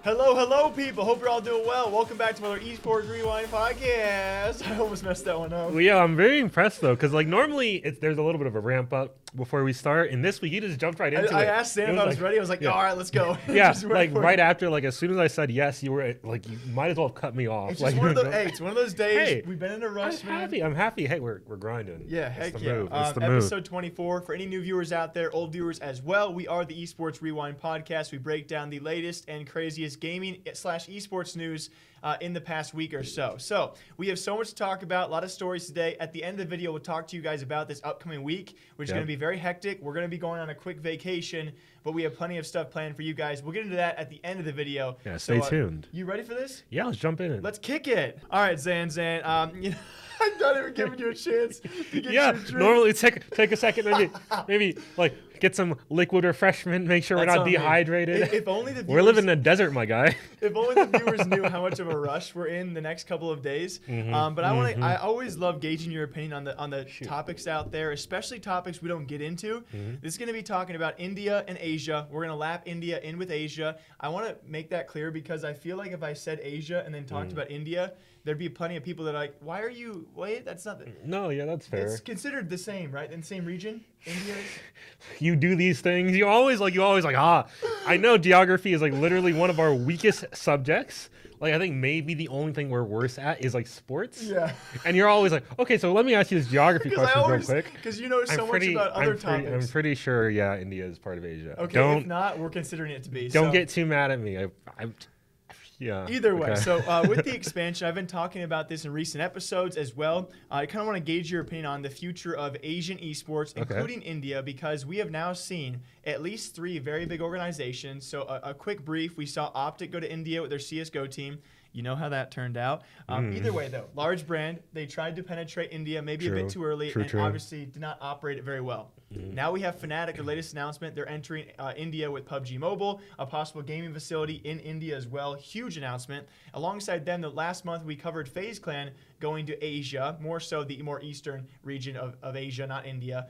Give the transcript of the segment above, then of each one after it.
Hello, people. Hope you're all doing well. Welcome back to another Esports Rewind podcast. I almost messed that one up. Well, yeah, I'm very impressed though, because like normally there's a little bit of a ramp up before we start, and this week you just jumped right into it. I asked Sam if I was ready. I was like, all right, let's go. Yeah, like right after, like as soon as I said yes, you were like, you might as well have cut me off. It's like, just one of those. Hey, it's one of those days. Hey, We've been in a rush, man. I'm happy. Hey, we're grinding. Yeah, It's heck the yeah. move. It's the move. Episode 24. For any new viewers out there, old viewers as well, we are the Esports Rewind podcast. We break down the latest and craziest gaming / esports news in the past week or so. So we have so much to talk about, a lot of stories today. At the end of the video, we'll talk to you guys about this upcoming week, which is going to be very hectic. We're going to be going on a quick vacation, but we have plenty of stuff planned for you guys. We'll get into that at the end of the video. Yeah, stay tuned. You ready for this? Yeah, let's jump in. Let's kick it. All right, Zan. You know, I'm not even giving you a chance to get your drink. Normally take a second, maybe like get some liquid refreshment, make sure we're not dehydrated. If only the viewers, we're living in a desert, my guy. If only the viewers knew how much of a rush we're in the next couple of days. But I always love gauging your opinion on the topics out there, especially topics we don't get into. This is going to be talking about India and Asia. We're going to lap India in with Asia. I want to make that clear because I feel like if I said Asia and then talked about India, there'd be plenty of people that are like, why are you, wait, that's not. No, yeah, that's fair. It's considered the same, right? In the same region, India is. You do these things. You always I know geography is like literally one of our weakest subjects. Like I think maybe the only thing we're worse at is like sports. Yeah. And you're always like, okay, so let me ask you this geography question real quick. Because you know so much about other topics. I'm pretty sure, yeah, India is part of Asia. Okay, if not, we're considering it to be. Don't get too mad at me. Yeah. Either way, so with the expansion, I've been talking about this in recent episodes as well. I kind of want to gauge your opinion on the future of Asian esports, including India, because we have now seen at least 3 very big organizations. So a quick brief, we saw Optic go to India with their CSGO team. You know how that turned out. Either way, though, large brand. They tried to penetrate India maybe a bit too early and obviously did not operate it very well. Now we have Fnatic, their latest announcement. They're entering India with PUBG Mobile, a possible gaming facility in India as well. Huge announcement. Alongside them, the last month we covered FaZe Clan going to Asia, more so the more eastern region of Asia, not India,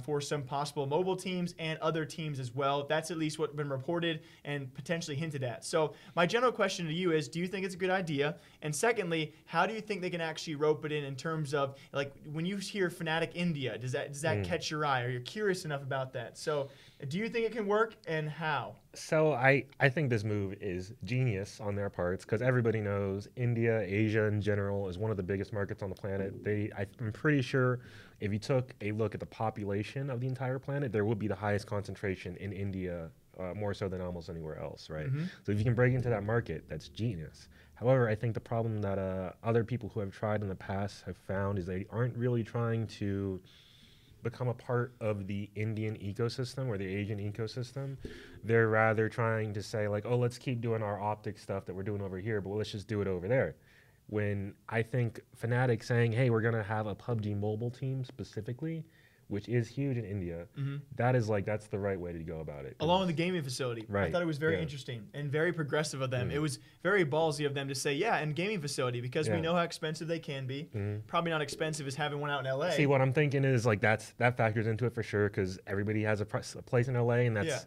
for some possible mobile teams and other teams as well. That's at least what's been reported and potentially hinted at. So my general question to you is, do you think it's a good idea? And secondly, how do you think they can actually rope it in terms of, like, when you hear Fnatic India, does that catch your eye? Or you're curious enough about that? So do you think it can work, and how? So I think this move is genius on their parts because everybody knows India, Asia in general, is one of the biggest markets on the planet. I'm pretty sure if you took a look at the population of the entire planet, there would be the highest concentration in India, more so than almost anywhere else, right? So if you can break into that market, that's genius. However, I think the problem that other people who have tried in the past have found is they aren't really trying to become a part of the Indian ecosystem or the Asian ecosystem. They're rather trying to say like, oh, let's keep doing our Optic stuff that we're doing over here, but let's just do it over there. When I think Fnatic saying, hey, we're going to have a PUBG mobile team specifically, which is huge in India, that's the right way to go about it. Along with the gaming facility. Right. I thought it was very interesting and very progressive of them. It was very ballsy of them to say, yeah, and gaming facility, because we know how expensive they can be. Probably not expensive as having one out in LA. See, what I'm thinking is like that factors into it for sure, because everybody has a place in LA, and that's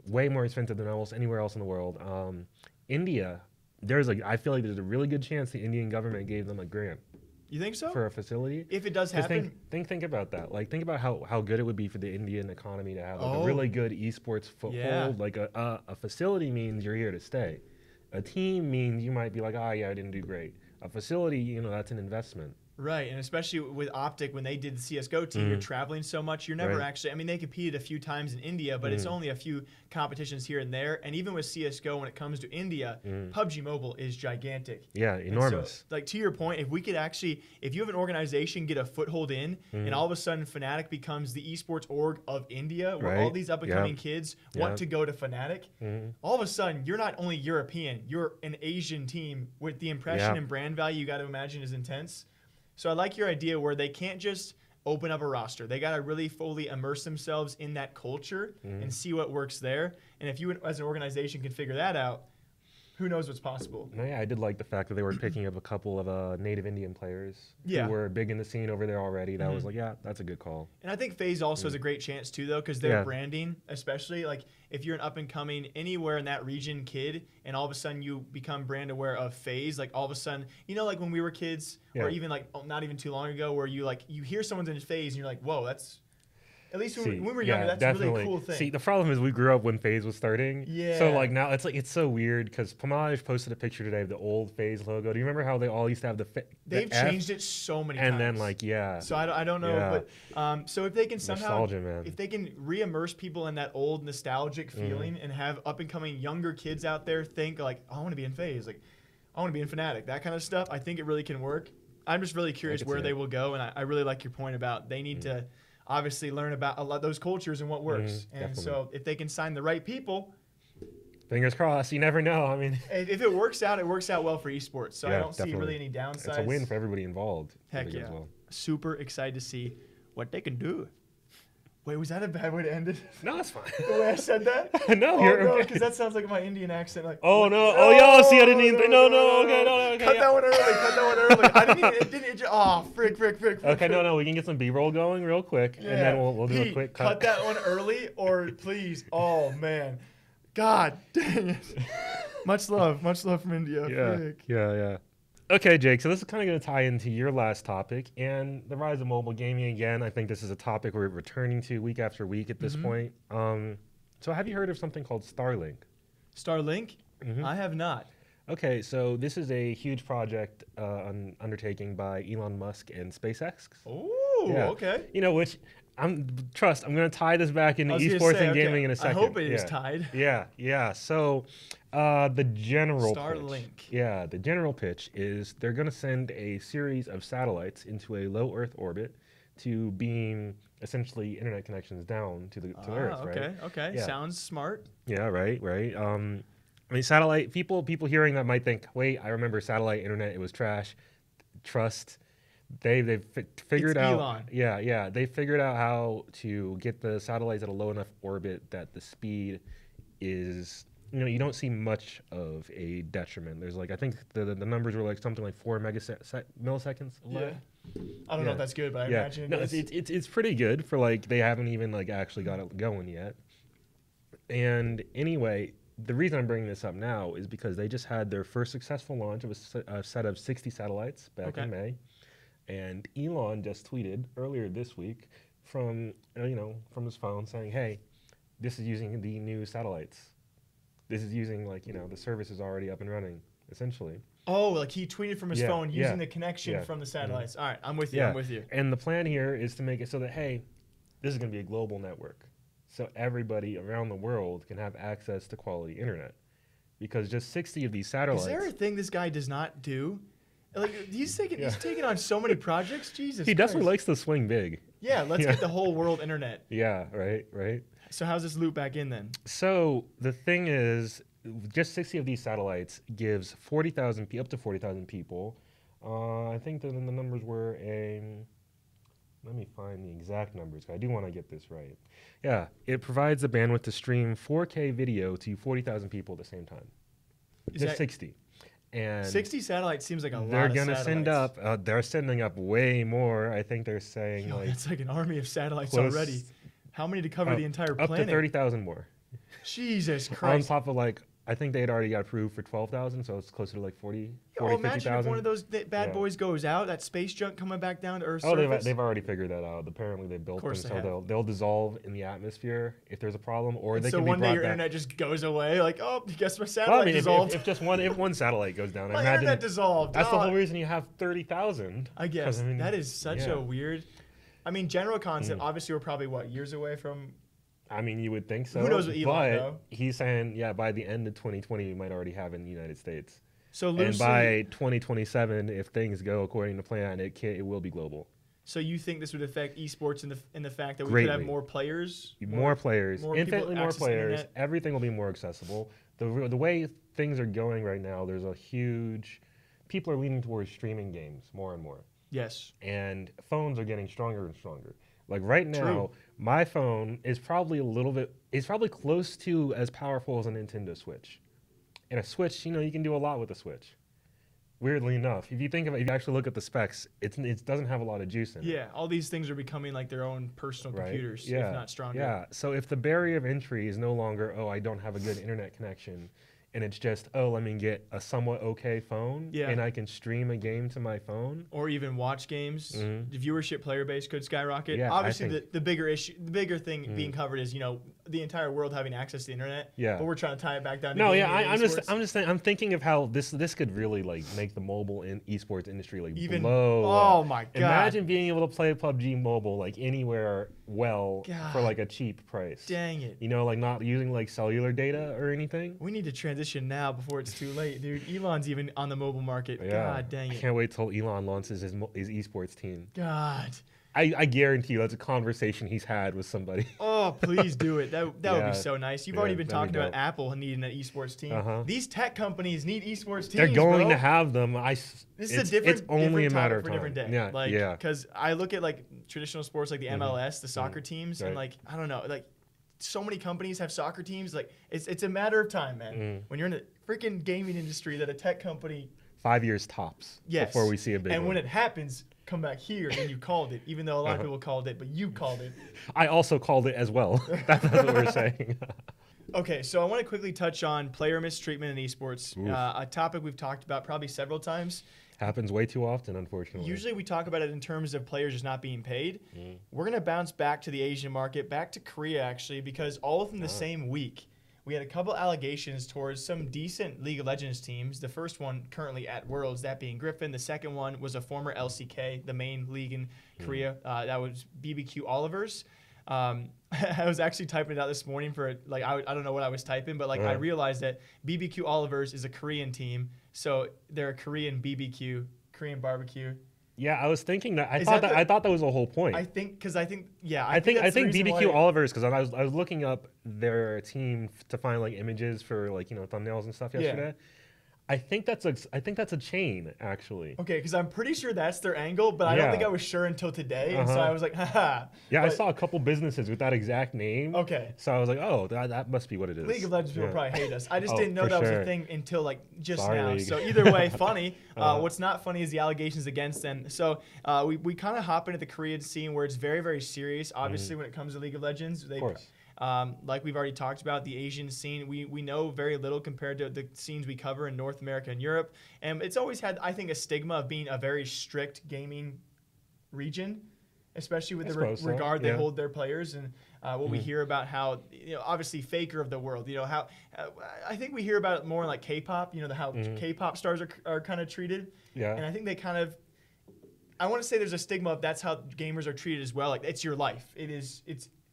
way more expensive than almost anywhere else in the world. India, I feel like there's a really good chance the Indian government gave them a grant. You think so? For a facility? If it does happen? Think about that. Like, think about how good it would be for the Indian economy to have a really good esports foothold. Yeah. Like, a facility means you're here to stay. A team means you might be like, I didn't do great. A facility, that's an investment. Right, and especially with Optic, when they did the CSGO team, you're traveling so much, you're never actually, they competed a few times in India, but it's only a few competitions here and there. And even with CSGO, when it comes to India, PUBG Mobile is gigantic. Yeah, enormous. So, like, to your point, if you have an organization get a foothold in, and all of a sudden Fnatic becomes the esports org of India, where all these up-and-coming kids want to go to Fnatic, all of a sudden, you're not only European, you're an Asian team with the impression and brand value you got to imagine is intense. So I like your idea where they can't just open up a roster. They got to really fully immerse themselves in that culture and see what works there. And if you as an organization can figure that out, who knows what's possible. No, yeah, I did like the fact that they were picking up a couple of native Indian players who were big in the scene over there already. That was like, yeah, that's a good call. And I think FaZe also has a great chance too, though, because their branding, especially like if you're an up and coming anywhere in that region kid, and all of a sudden you become brand aware of FaZe, like all of a sudden, you know, like when we were kids, or even like not even too long ago, where you hear someone's in FaZe and you're like, whoa, that's. At least when we were younger, that's a really cool thing. See, the problem is we grew up when FaZe was starting. Yeah. So like now it's so weird because FormaL posted a picture today of the old FaZe logo. Do you remember how they all used to have They've changed it so many times. And then like So I don't know, but so if they can somehow man. if they can re-immerse people in that old nostalgic feeling and have up and coming younger kids out there think like, oh, I want to be in FaZe, like I want to be in Fnatic, that kind of stuff. I think it really can work. I'm just really curious where they will go, and I really like your point about they need to obviously learn about a lot of those cultures and what works. And definitely. so if they can sign the right people, fingers crossed. You never know. I mean, if it works out, it works out well for esports. So I don't see really any downsides. It's a win for everybody involved. Heck yeah. Well. Super excited to see what they can do. Wait, was that a bad way to end it? No, it's fine. The way I said that? No, you're okay. Because that sounds like my Indian accent. Like, oh, no. Oh, yeah. See, I didn't even. No. Okay. Cut that one early. I didn't even. Oh, frick. Okay, no. We can get some B-roll going real quick, and then we'll do a quick cut. Cut that one early, or please. Oh, man. God dang it. Much love from India. Yeah. Okay, Jake, so this is kind of going to tie into your last topic and the rise of mobile gaming again. I think this is a topic we're returning to week after week at this point. So have you heard of something called Starlink? Starlink? I have not. Okay, so this is a huge project undertaking by Elon Musk and SpaceX. Oh, okay. You know, which I'm going to tie this back into esports and gaming in a second. I hope it is tied. Yeah. So the general Starlink. The general pitch is they're going to send a series of satellites into a low Earth orbit to beam essentially internet connections down to the Earth. Okay. Yeah. Sounds smart. Yeah. Right. I mean, satellite people hearing that might think, wait, I remember satellite internet. It was trash. Trust. They've figured out. Elon. Yeah. They figured out how to get the satellites at a low enough orbit that the speed is, you don't see much of a detriment. There's like, I think the numbers were like something like 4 milliseconds. Yeah. I don't know if that's good, but I imagine it's pretty good for like they haven't even like actually got it going yet. And anyway, the reason I'm bringing this up now is because they just had their first successful launch of a set of 60 satellites back in May. And Elon just tweeted earlier this week from his phone saying, hey, this is using the new satellites. This is using the service is already up and running, essentially. Oh, like he tweeted from his phone using the connection from the satellites. All right, I'm with you. And the plan here is to make it so that, hey, this is going to be a global network. So everybody around the world can have access to quality internet. Because just 60 of these satellites. Is there a thing this guy does not do? Like he's taking on so many projects. Jesus, he definitely likes to swing big. Yeah, let's get the whole world internet. Yeah, right. So how's this loop back in then? So the thing is, just 60 of these satellites gives up to 40,000 people. I think that the numbers were let me find the exact numbers. I do want to get this right. Yeah, it provides the bandwidth to stream 4K video to 40,000 people at the same time. Just 60. And 60 satellites seems like a lot of satellites. They're sending up way more. I think they're saying that's like an army of satellites already. How many to cover the entire planet? Up to 30,000 more. Jesus Christ. On top of I think they had already got approved for 12,000, so it's closer to like 40, 50,000. Imagine if one of those bad boys goes out, that space junk coming back down to Earth's surface. They've already figured that out. Apparently they built them so they'll dissolve in the atmosphere if there's a problem, or they can be brought back. So one day your internet just goes away, like, oh, guess my satellite dissolved. If one satellite goes down, my internet dissolved. That's the whole reason you have 30,000. I guess. That is such a weird... general concept, obviously we're probably, years away from... you would think so. Who knows what Elon, though? He's saying, by the end of 2020, we might already have it in the United States. So and by 2027, if things go according to plan, it will be global. So you think this would affect esports in the fact that we could have more players? More players. Infinitely more players. Internet. Everything will be more accessible. The way things are going right now, there's a huge... People are leaning towards streaming games more and more. Yes. And phones are getting stronger and stronger. Like right now, my phone is probably close to as powerful as a Nintendo Switch. And a Switch, you know, you can do a lot with a Switch. Weirdly enough, if you actually look at the specs, it doesn't have a lot of juice in it. Yeah, all these things are becoming like their own personal computers, if not stronger. Yeah, so if the barrier of entry is no longer, oh, I don't have a good internet connection, and it's just, oh, let me get a somewhat okay phone, and I can stream a game to my phone. Or even watch games. The viewership player base could skyrocket. Yeah, obviously, the bigger thing being covered is, you know, the entire world having access to the internet. Yeah. But we're trying to tie it back down to I'm just saying, I'm thinking of how this could really like make the mobile and esports industry like even blow. Oh my god! Imagine being able to play PUBG Mobile like anywhere for like a cheap price. Dang it! You know, like not using like cellular data or anything. We need to transition now before it's too late, dude. Elon's even on the mobile market. Yeah. God dang it! I can't wait till Elon launches his esports team. God. I guarantee you that's a conversation he's had with somebody. Oh, please do it. That would be so nice. You've already been talking about Apple needing an esports team. These tech companies need esports teams. They're going to have them. This is a different. It's only a matter of time. Different day. Yeah, because I look at like traditional sports like the MLS, the soccer teams, and like I don't know, like so many companies have soccer teams. Like it's a matter of time, man. When you're in the freaking gaming industry, that a tech company. 5 years tops. Yes. Before we see a big one. And when it happens, come back here and you called it, even though a lot of people called it, but you called it. I also called it as well. That's what we're saying. Okay, so I want to quickly touch on player mistreatment in esports, a topic we've talked about probably several times. Happens way too often, unfortunately. Usually we talk about it in terms of players just not being paid. We're going to bounce back to the Asian market, back to Korea actually, because all within the same week, we had a couple allegations towards some decent League of Legends teams. The first one currently at Worlds, that being Griffin. The second one was a former LCK, the main league in Korea. That was BBQ Olivers. I was actually typing it out this morning for like I don't know what I was typing, but like I realized that BBQ Olivers is a Korean team, so they're a Korean BBQ, Korean barbecue. Yeah, I was thinking that. I thought that was the whole point. I think BBQ Olivers, because I was looking up their team to find like images for like, you know, thumbnails and stuff yesterday. I think that's a chain actually. Okay, because I'm pretty sure that's their angle, but I don't think I was sure until today, and so I was like, haha. Yeah, I saw a couple businesses with that exact name. Okay. So I was like, oh, that must be what it is. League of Legends people probably hate us. I just didn't know that was a thing until like just now. League. So either way, funny. What's not funny is the allegations against them. So we kind of hop into the Korean scene where it's very, very serious. Obviously, when it comes to League of Legends, of course. Like we've already talked about, the Asian scene, we know very little compared to the scenes we cover in North America and Europe. And it's always had, I think, a stigma of being a very strict gaming region, especially with the regard they hold their players. And what we hear about how, you know, obviously Faker of the world, you know, how I think we hear about it more in like K-pop, you know, how K-pop stars are kind of treated. Yeah. And I think they kind of, I want to say there's a stigma of that's how gamers are treated as well. Like, it's your life. It's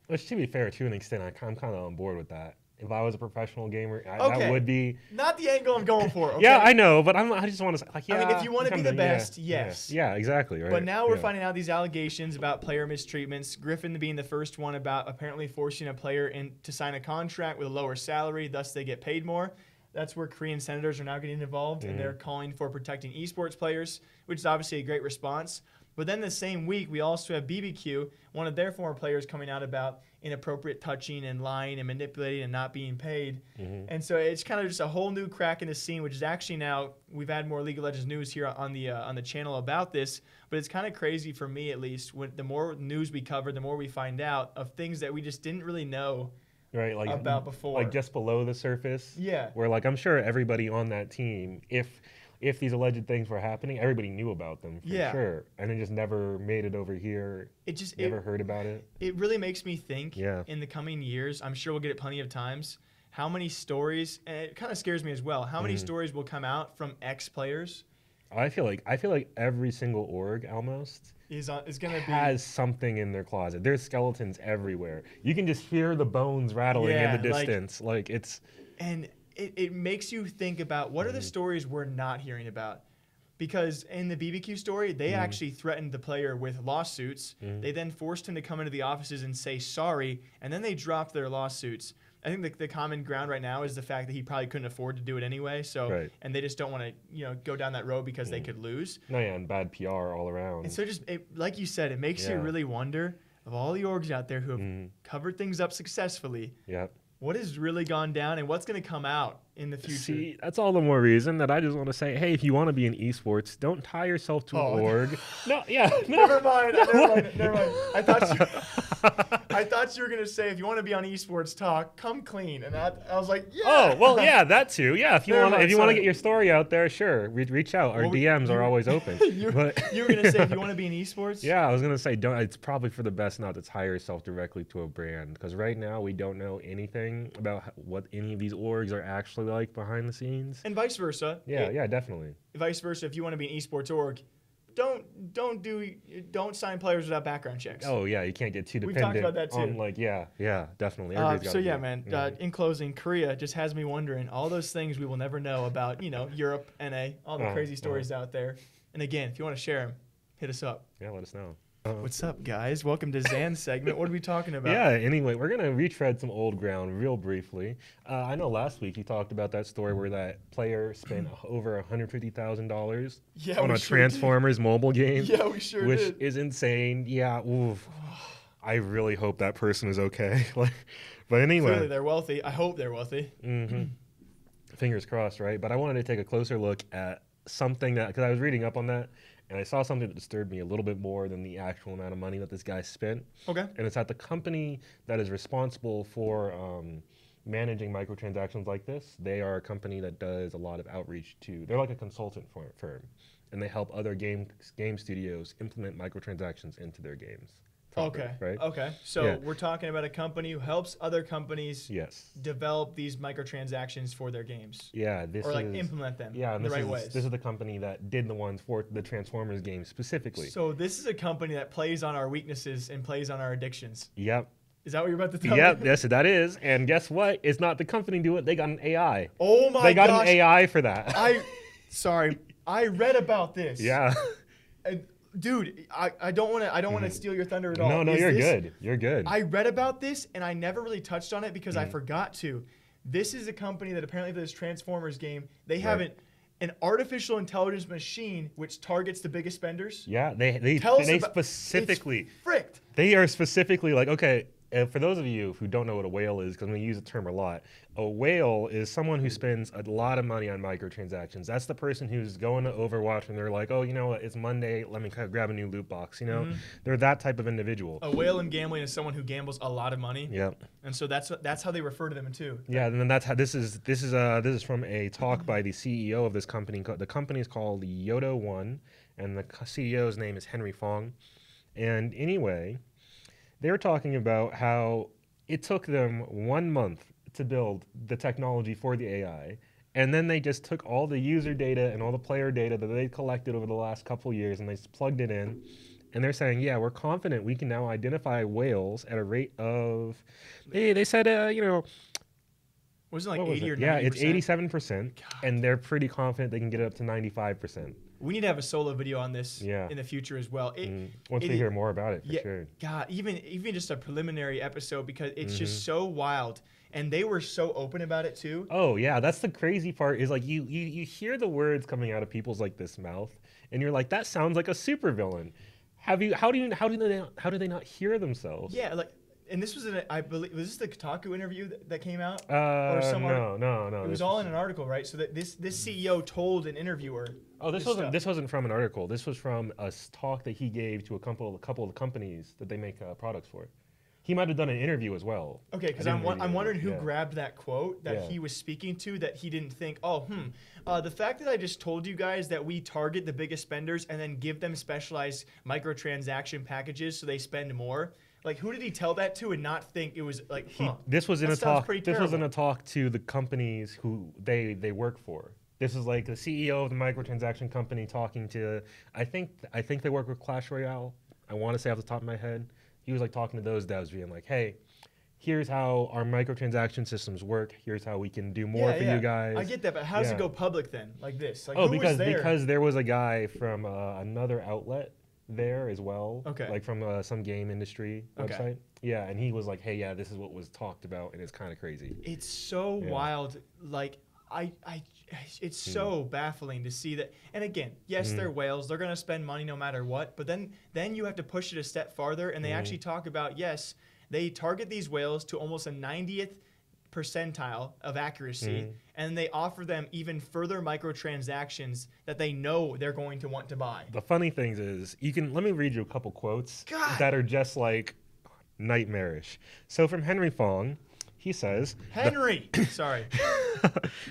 Which, to be fair, to an extent, I'm kind of on board with that. If I was a professional gamer, that would be not the angle I'm going for. Okay? Yeah, I know, but I just want to say, like, I mean, if you want to be the best, yes. Yeah, exactly. Right. But now we're finding out these allegations about player mistreatments. Griffin being the first one about apparently forcing a player to sign a contract with a lower salary, thus they get paid more. That's where Korean senators are now getting involved, and they're calling for protecting esports players, which is obviously a great response. But then the same week, we also have BBQ, one of their former players, coming out about inappropriate touching and lying and manipulating and not being paid. And so it's kind of just a whole new crack in the scene, which is actually now, we've had more League of Legends news here on the channel about this, but it's kind of crazy for me at least. When the more news we cover, the more we find out of things that we just didn't really know about before. Like just below the surface. Yeah. Where like I'm sure everybody on that team, if these alleged things were happening, everybody knew about them for sure, and it just never made it over here. Never heard about it. It really makes me think. In the coming years, I'm sure we'll get it plenty of times. How many stories? And it kind of scares me as well. How many stories will come out from ex-players? I feel like every single org almost has something in their closet. There's skeletons everywhere. You can just hear the bones rattling in the distance. And it makes you think about what are the stories we're not hearing about. Because in the BBQ story, they actually threatened the player with lawsuits. They then forced him to come into the offices and say sorry, and then they dropped their lawsuits. I think the common ground right now is the fact that he probably couldn't afford to do it anyway. So, and they just don't want to, go down that road because they could lose. No, yeah, and bad PR all around. And so like you said, it makes you really wonder of all the orgs out there who have covered things up successfully. what has really gone down and what's going to come out in the future. See, that's all the more reason that I just want to say, hey, if you want to be in esports, don't tie yourself to an org. No, yeah. No. Never mind. I thought you were going to say, if you want to be on esports talk, come clean. And I was like, yeah. Oh, well, yeah, that too. Yeah, if you want to get your story out there, sure, reach out. Our DMs are always open. You were going to say, if you want to be in esports? Yeah, I was going to say, it's probably for the best not to tie yourself directly to a brand, because right now we don't know anything about what any of these orgs are actually like behind the scenes. And vice versa. Yeah, definitely. Vice versa, if you want to be an esports org, don't sign players without background checks. Oh yeah, you can't get too dependent. We talked about that too. Yeah, definitely. In closing, Korea just has me wondering all those things we will never know about, Europe, NA, all the crazy stories out there. And again, if you want to share them, hit us up. Yeah, let us know. What's up, guys? Welcome to Zan's segment. What are we talking about? Yeah, anyway, we're going to retread some old ground real briefly. I know last week you talked about that story where that player spent over $150,000 on a Transformers mobile game. Yeah, we sure did. Which is insane. Yeah, oof. I really hope that person is okay. But anyway. Clearly they're wealthy. I hope they're wealthy. Mm-hmm. Fingers crossed, right? But I wanted to take a closer look at something that, because I was reading up on that, and I saw something that disturbed me a little bit more than the actual amount of money that this guy spent. Okay. And it's at the company that is responsible for managing microtransactions like this. They are a company that does a lot of outreach they're like a consultant firm, and they help other game studios implement microtransactions into their games. Okay. Right? Okay. So we're talking about a company who helps other companies develop these microtransactions for their games. Yeah. Implement them in the right ways. This is the company that did the ones for the Transformers game specifically. So this is a company that plays on our weaknesses and plays on our addictions. Yep. Is that what you're about to tell me? Yes, that is. And guess what? It's not the company do it. They got an AI. Oh my gosh. They got an AI for that. I read about this. Yeah. Dude, I don't want to steal your thunder at all. No, you're good. You're good. I read about this and I never really touched on it because I forgot to. This is a company that apparently for this Transformers game, they have an artificial intelligence machine which targets the biggest spenders. Yeah, they specifically. Fricked. They are specifically like, okay, for those of you who don't know what a whale is, because we use the term a lot, a whale is someone who spends a lot of money on microtransactions. That's the person who's going to Overwatch and they're like, oh, you know what, it's Monday, let me grab a new loot box. They're that type of individual. A whale in gambling is someone who gambles a lot of money. Yep. And so that's how they refer to them too. Yeah, and then that's how this is from a talk by the CEO of this company. The company is called Yodo One, and the CEO's name is Henry Fong. And anyway, they were talking about how it took them 1 month to build the technology for the AI, and then they just took all the user data and all the player data that they collected over the last couple of years and they plugged it in, and they're saying, yeah, we're confident we can now identify whales at a rate of, they said, was it like 80 or 90%? Yeah, it's 87%, and they're pretty confident they can get it up to 95%. We need to have a solo video on this in the future as well. Once we hear more about it, for sure. God, even just a preliminary episode, because it's just so wild. And they were so open about it too. Oh yeah, that's the crazy part. Is like you hear the words coming out of people's like this mouth, and you're like, that sounds like a supervillain. How do they not hear themselves? Yeah, like. And this was I believe, was this the Kotaku interview that came out? No. It was all in an article, right? So that this CEO told an interviewer. Oh, this wasn't from an article. This was from a talk that he gave to a couple of the companies that they make products for. He might have done an interview as well. Okay, because I'm wondering who grabbed that quote that he was speaking to, that he didn't think, the fact that I just told you guys that we target the biggest spenders and then give them specialized microtransaction packages so they spend more. Like, who did he tell that to and not think it was like, This was in a talk. This was in a talk to the companies who they work for. This is like the CEO of the microtransaction company talking to, I think they work with Clash Royale. I want to say off the top of my head. He was like talking to those devs being like, hey, here's how our microtransaction systems work. Here's how we can do more for you guys. I get that, but how does it go public then? Like this? Like, because there was a guy from another outlet there as well. Okay. Like from some game industry website. Yeah, and he was like, hey, yeah, this is what was talked about, and it's kind of crazy. It's so wild. Like, it's so baffling to see that. And again, yes, they're whales. They're going to spend money no matter what. But then you have to push it a step farther, and they actually talk about, yes, they target these whales to almost a 90th percentile of accuracy, and they offer them even further microtransactions that they know they're going to want to buy. The funny thing is, let me read you a couple quotes God. that are just like nightmarish. So from Henry Fong, he says, Sorry.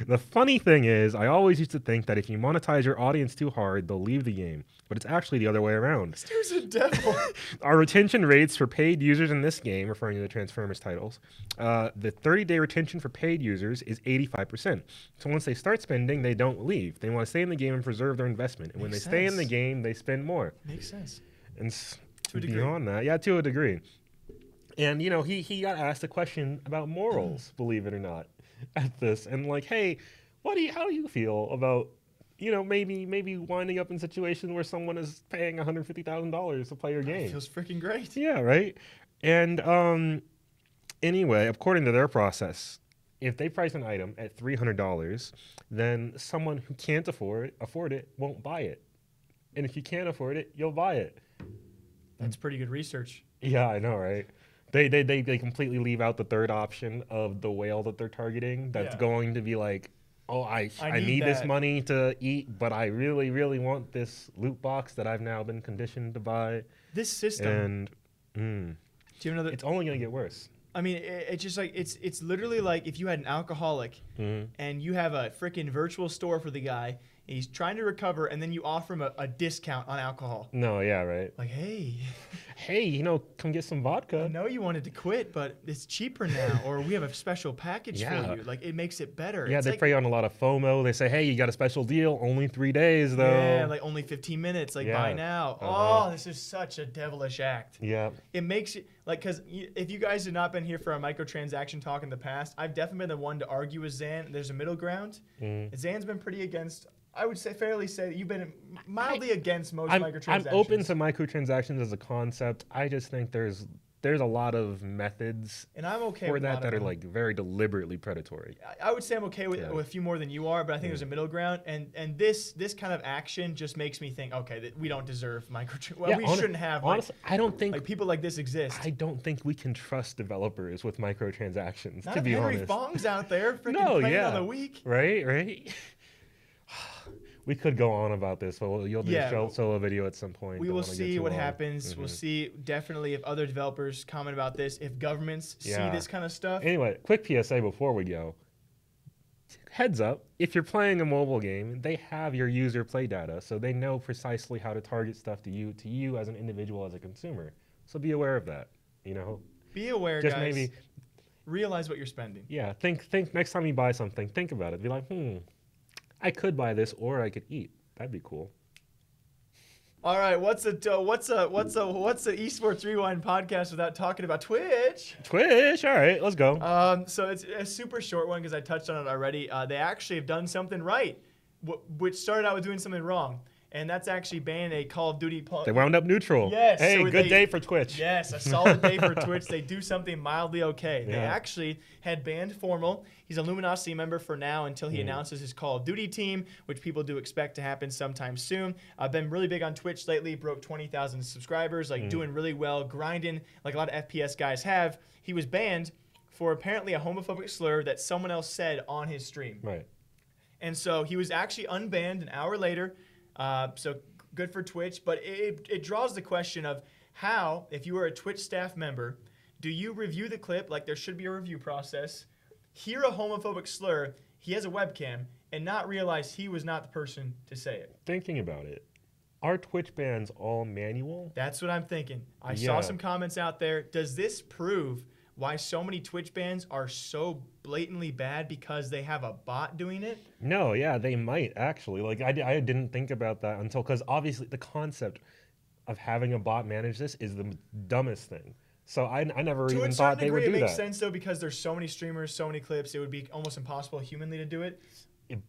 the funny thing is, I always used to think that if you monetize your audience too hard, they'll leave the game. But it's actually the other way around. This dude's a devil. Our retention rates for paid users in this game, referring to the Transformers titles, the 30-day retention for paid users is 85%. So once they start spending, they don't leave. They want to stay in the game and preserve their investment. And when they stay in the game, they spend more. Makes sense. And to a degree. Beyond that, yeah, to a degree. And, you know, he got asked a question about morals, believe it or not, at this. And like, hey, how do you feel about, you know, maybe winding up in situations where someone is paying $150,000 to play your game? Feels freaking great. Yeah, right? And anyway, according to their process, if they price an item at $300, then someone who can't afford it won't buy it. And if you can't afford it, you'll buy it. That's pretty good research. Yeah, I know, right? They completely leave out the third option of the whale that they're targeting. That's going to be like, oh, I need this money to eat, but I really, really want this loot box that I've now been conditioned to buy. This system. And do you know that it's only going to get worse. I mean, it's just like it's literally like if you had an alcoholic and you have a freaking virtual store for the guy. He's trying to recover, and then you offer him a discount on alcohol. No, yeah, right. Like, hey, you know, come get some vodka. I know you wanted to quit, but it's cheaper now, or we have a special package for you. Like, it makes it better. Yeah, it's they like, prey on a lot of FOMO. They say, hey, you got a special deal, only 3 days, though. Yeah, like only 15 minutes, like buy now. Oh, this is such a devilish act. Yeah. It makes it, like, because if you guys have not been here for a microtransaction talk in the past, I've definitely been the one to argue with Zan. There's a middle ground. Zan's been pretty against... I would fairly say that you've been mildly against most microtransactions. I'm open to microtransactions as a concept. I just think there's a lot of methods and I'm okay for with that are like very deliberately predatory. I would say I'm okay with a few more than you are, but I think there's a middle ground. And this kind of action just makes me think, okay, that we don't deserve microtransactions. Well, we shouldn't have. Honestly, I don't think like people like this exist. I don't think we can trust developers with microtransactions. Not to be Henry honest, Fong's out there freaking playing on the week. Right. We could go on about this, but you'll do a solo video at some point. We will see what happens. We'll see definitely if other developers comment about this, if governments see this kind of stuff. Anyway, quick PSA before we go. Heads up, if you're playing a mobile game, they have your user play data, so they know precisely how to target stuff to you as an individual, as a consumer. So be aware of that, you know? Be aware, just guys. Maybe realize what you're spending. Yeah, think next time you buy something, think about it. Be like, I could buy this, or I could eat. That'd be cool. All right, what's the Esports Rewind podcast without talking about Twitch? Twitch, all right, let's go. So it's a super short one because I touched on it already. They actually have done something right, which started out with doing something wrong. And that's actually banning a Call of Duty... They wound up neutral. Yes. Hey, so good day for Twitch. Yes, a solid day for Twitch. They do something mildly okay. Yeah. They actually had banned FormaL. He's a Luminosity member for now until he announces his Call of Duty team, which people do expect to happen sometime soon. I've been really big on Twitch lately. Broke 20,000 subscribers, doing really well, grinding like a lot of FPS guys have. He was banned for apparently a homophobic slur that someone else said on his stream. Right. And so he was actually unbanned an hour later. So good for Twitch, but it draws the question of how, if you are a Twitch staff member, do you review the clip, like there should be a review process, hear a homophobic slur, he has a webcam, and not realize he was not the person to say it? Thinking about it, are Twitch bans all manual? That's what I'm thinking. I saw some comments out there. Does this prove why so many Twitch bans are so blatantly bad because they have a bot doing it? No, yeah, they might actually. Like I didn't think about that until, because obviously the concept of having a bot manage this is the dumbest thing. So I never even thought they would do that. To a certain degree, it makes sense though because there's so many streamers, so many clips. It would be almost impossible humanly to do it.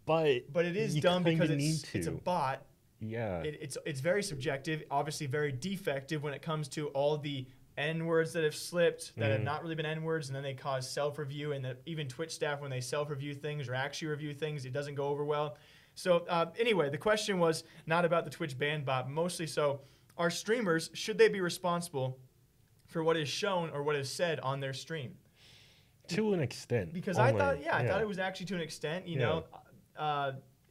But it is dumb because it's a bot. Yeah. It's very subjective, obviously very defective when it comes to all the N-words that have slipped, that have not really been N-words, and then they cause self-review, and even Twitch staff, when they self-review things or actually review things, it doesn't go over well. So anyway, the question was not about the Twitch ban bot, mostly so, are streamers, should they be responsible for what is shown or what is said on their stream? To an extent. Because only. I thought it was actually to an extent, you know,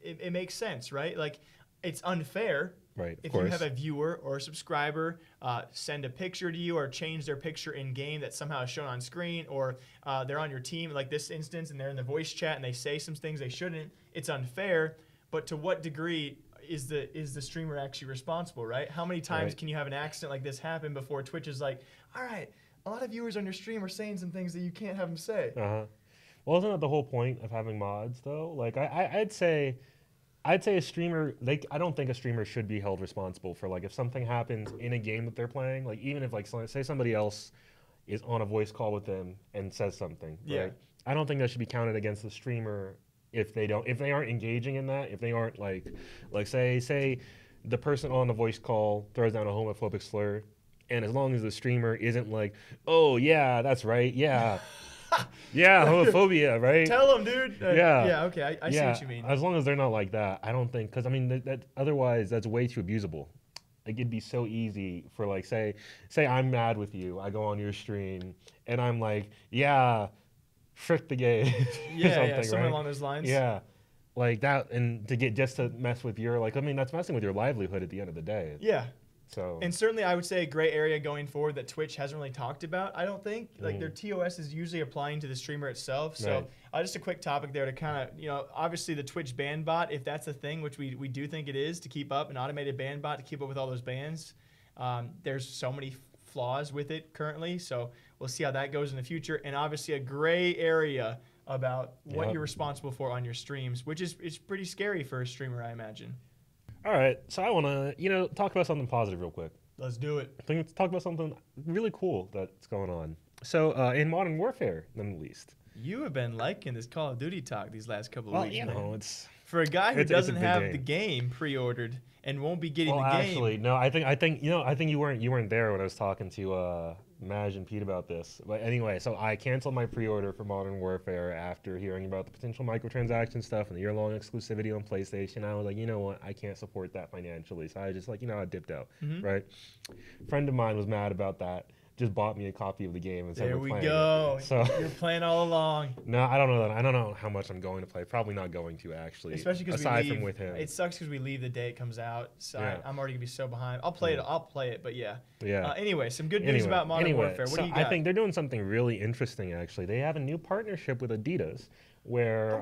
it makes sense, right? Like, it's unfair. Right, if you have a viewer or a subscriber send a picture to you or change their picture in game that somehow is shown on screen, or they're on your team, like this instance, and they're in the voice chat and they say some things they shouldn't, it's unfair. But to what degree is the streamer actually responsible, right? How many times can you have an accident like this happen before Twitch is like, all right, a lot of viewers on your stream are saying some things that you can't have them say. Well, isn't that the whole point of having mods, though? Like, I'd say a streamer, I don't think a streamer should be held responsible for, like, if something happens in a game that they're playing, like, even if, like, say somebody else is on a voice call with them and says something, right? I don't think that should be counted against the streamer if they aren't engaging in that, if they aren't, like say the person on the voice call throws down a homophobic slur, and as long as the streamer isn't like, oh, yeah, that's right, yeah. Yeah, homophobia, right? Tell them, dude. Yeah, okay, I see what you mean. As long as they're not like that, I don't think, because I mean, that otherwise that's way too abusable. Like, it'd be so easy for, like, say I'm mad with you, I go on your stream, and I'm like, yeah, frick the gays. Something along those lines. Yeah, like that, and just to mess with your, like, I mean, that's messing with your livelihood at the end of the day. Yeah. So. And certainly, I would say a gray area going forward that Twitch hasn't really talked about. I don't think like their TOS is usually applying to the streamer itself. So just a quick topic there to kind of, you know, obviously the Twitch ban bot, if that's a thing, which we do think it is, to keep up an automated ban bot to keep up with all those bans. There's so many flaws with it currently, so we'll see how that goes in the future. And obviously a gray area about what you're responsible for on your streams, which is pretty scary for a streamer, I imagine. All right, so I want to, talk about something positive real quick. Let's do it. I think let's talk about something really cool that's going on. So in Modern Warfare, none the least. You have been liking this Call of Duty talk these last couple of weeks. Well, it's for a guy who doesn't have the game pre-ordered and won't be getting the game. Actually, no. I think you weren't there when I was talking to Maj and Pete about this. But anyway, so I canceled my pre-order for Modern Warfare after hearing about the potential microtransaction stuff and the year-long exclusivity on PlayStation. I was like, you know what? I can't support that financially. So I just I dipped out. Right. A friend of mine was mad about that. Just bought me a copy of the game and said there we're we playing go. It. So you're playing all along. No, I don't know that. I don't know how much I'm going to play. Probably not going to, actually. Especially because from with him. It sucks because we leave the day it comes out. So I'm already gonna be so behind. I'll play it, but yeah. Anyway, some good news about Modern Warfare. What do you got? I think they're doing something really interesting. Actually, they have a new partnership with Adidas. Where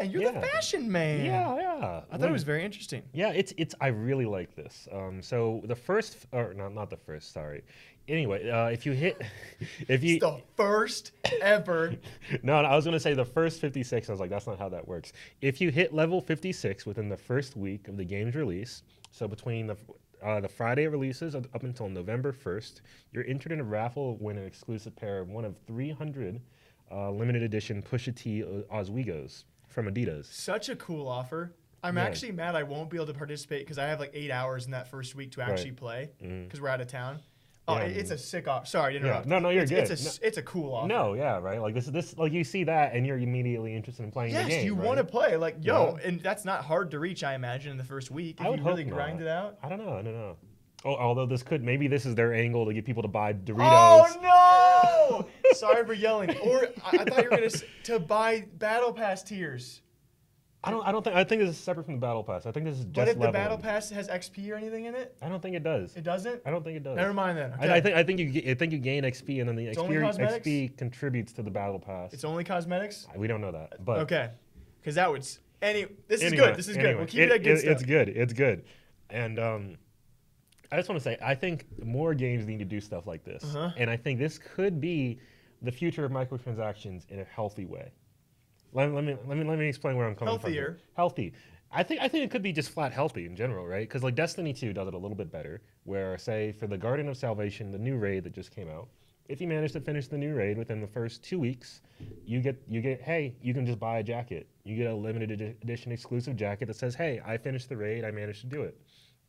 you're the fashion man. Yeah. I thought it was very interesting. Yeah, it's I really like this. So the first, or not the first, sorry. Anyway, if it's the first ever. No, I was gonna say the first 56. I was like, that's not how that works. If you hit level 56 within the first week of the game's release, so between the Friday releases up until November 1st, you're entered in a raffle to win an exclusive pair of one of 300 limited edition Pusha T Oswegos from Adidas. Such a cool offer. I'm actually mad I won't be able to participate because I have like 8 hours in that first week to actually play because we're out of town. Oh, it's a sick offer. Sorry to interrupt. No, you're good. It's a cool offer. No, right? Like this, like you see that and you're immediately interested in playing the game. Yes, you want to play. Like, and that's not hard to reach, I imagine, in the first week if you really grind it out. I don't know. Oh, although maybe this is their angle to get people to buy Doritos. Oh no! Sorry for yelling. Or I thought you were to buy Battle Pass tiers. I think this is separate from the Battle Pass. I think this is just leveling. But if the Battle Pass has XP or anything in it? I don't think it does. It doesn't? I don't think it does. Never mind then. Okay. I think you gain XP and then the XP contributes to the Battle Pass. It's only cosmetics? We don't know that. But okay. Because that would this is good. We'll keep it at good stuff. It's good. And I just want to say I think more games need to do stuff like this. And I think this could be the future of microtransactions in a healthy way. Let me explain where I'm coming from. Healthy. I think it could be just flat healthy in general, right? Because like Destiny 2 does it a little bit better. Where say for the Garden of Salvation, the new raid that just came out, if you manage to finish the new raid within the first 2 weeks, you can just buy a jacket. You get a limited edition exclusive jacket that says, hey, I finished the raid, I managed to do it.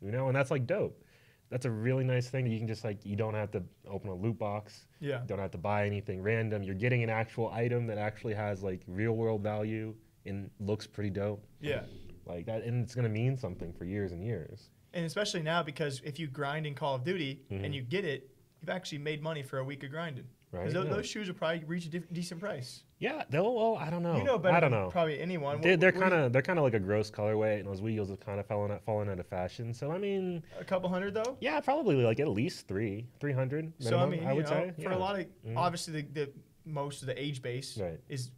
And that's like dope. That's a really nice thing that you can just you don't have to open a loot box. Yeah. You don't have to buy anything random. You're getting an actual item that actually has like real world value and looks pretty dope. Yeah. Like that, and it's gonna mean something for years and years. And especially now because if you grind in Call of Duty and you get it, you've actually made money for a week of grinding. right? Those shoes will probably reach a decent price. Yeah, well, I don't know. You know better I don't than know. probably anyone. They're kind of like a gross colorway, and those wheels have kind of fallen out of fashion. So I mean, a couple hundred though. Yeah, probably like at least 300 minimum. So I mean, I would say for a lot of obviously the most of the age base is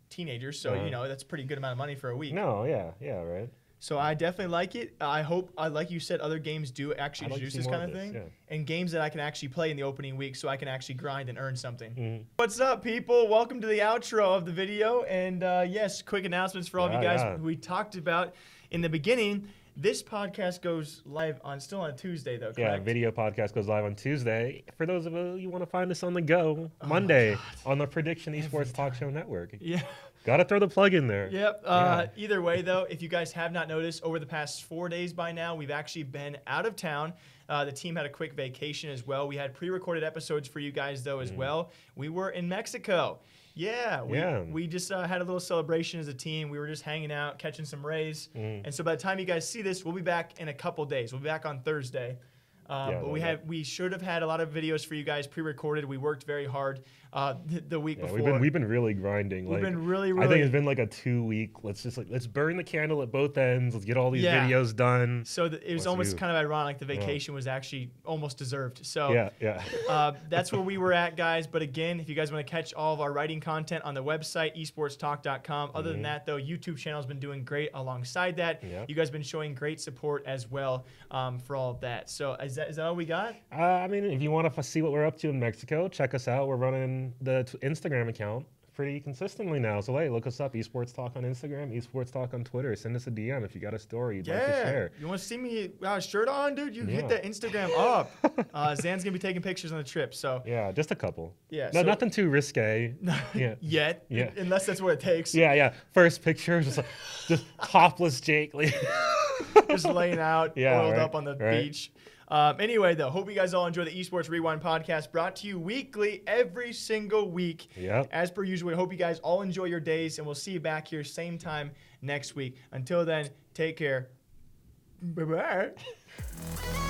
teenagers, so that's a pretty good amount of money for a week. No, yeah, right. So I definitely like it. I hope, like you said, other games do actually introduce this kind of thing, and games that I can actually play in the opening week, so I can actually grind and earn something. What's up, people? Welcome to the outro of the video, and yes, quick announcements for all of you guys. We talked about in the beginning. This podcast goes live still on a Tuesday, though, correct? Yeah, video podcast goes live on Tuesday. For those of you want to find us on the go, Monday on the Prediction Esports Talk Show Network. Yeah. Got to throw the plug in there. Yep. Either way, though, if you guys have not noticed, over the past 4 days by now, we've actually been out of town. The team had a quick vacation as well. We had pre-recorded episodes for you guys, though, as well. We were in Mexico. Yeah, we just had a little celebration as a team. We were just hanging out, catching some rays. And so by the time you guys see this, we'll be back in a couple days. We'll be back on Thursday. But we should have had a lot of videos for you guys pre-recorded. We worked very hard the week before. We've been really grinding. We've been really. I think it's been like a 2 week. Let's burn the candle at both ends. Let's get all these videos done. So it was almost kind of ironic. The vacation was actually almost deserved. So that's where we were at, guys. But again, if you guys want to catch all of our writing content on the website, esportstalk.com. Other than that, though, YouTube channel has been doing great alongside that. You guys have been showing great support as well for all of that. So is that all we got? I mean, if you want to see what we're up to in Mexico, check us out. We're running the Instagram account pretty consistently now. So hey, look us up, Esports Talk on Instagram, Esports Talk on Twitter. Send us a DM if you got a story you'd like to share. You want to see me shirt on, dude? You hit that Instagram up. Zan's gonna be taking pictures on the trip. So yeah, just a couple. Yeah, no, nothing too risque. Yet. Yeah, unless that's what it takes. Yeah. First picture, just topless Jake, just laying out, oiled up on the beach. Anyway, though, hope you guys all enjoy the Esports Rewind podcast, brought to you weekly, every single week. As per usual, we hope you guys all enjoy your days, and we'll see you back here same time next week. Until then, take care. Bye-bye.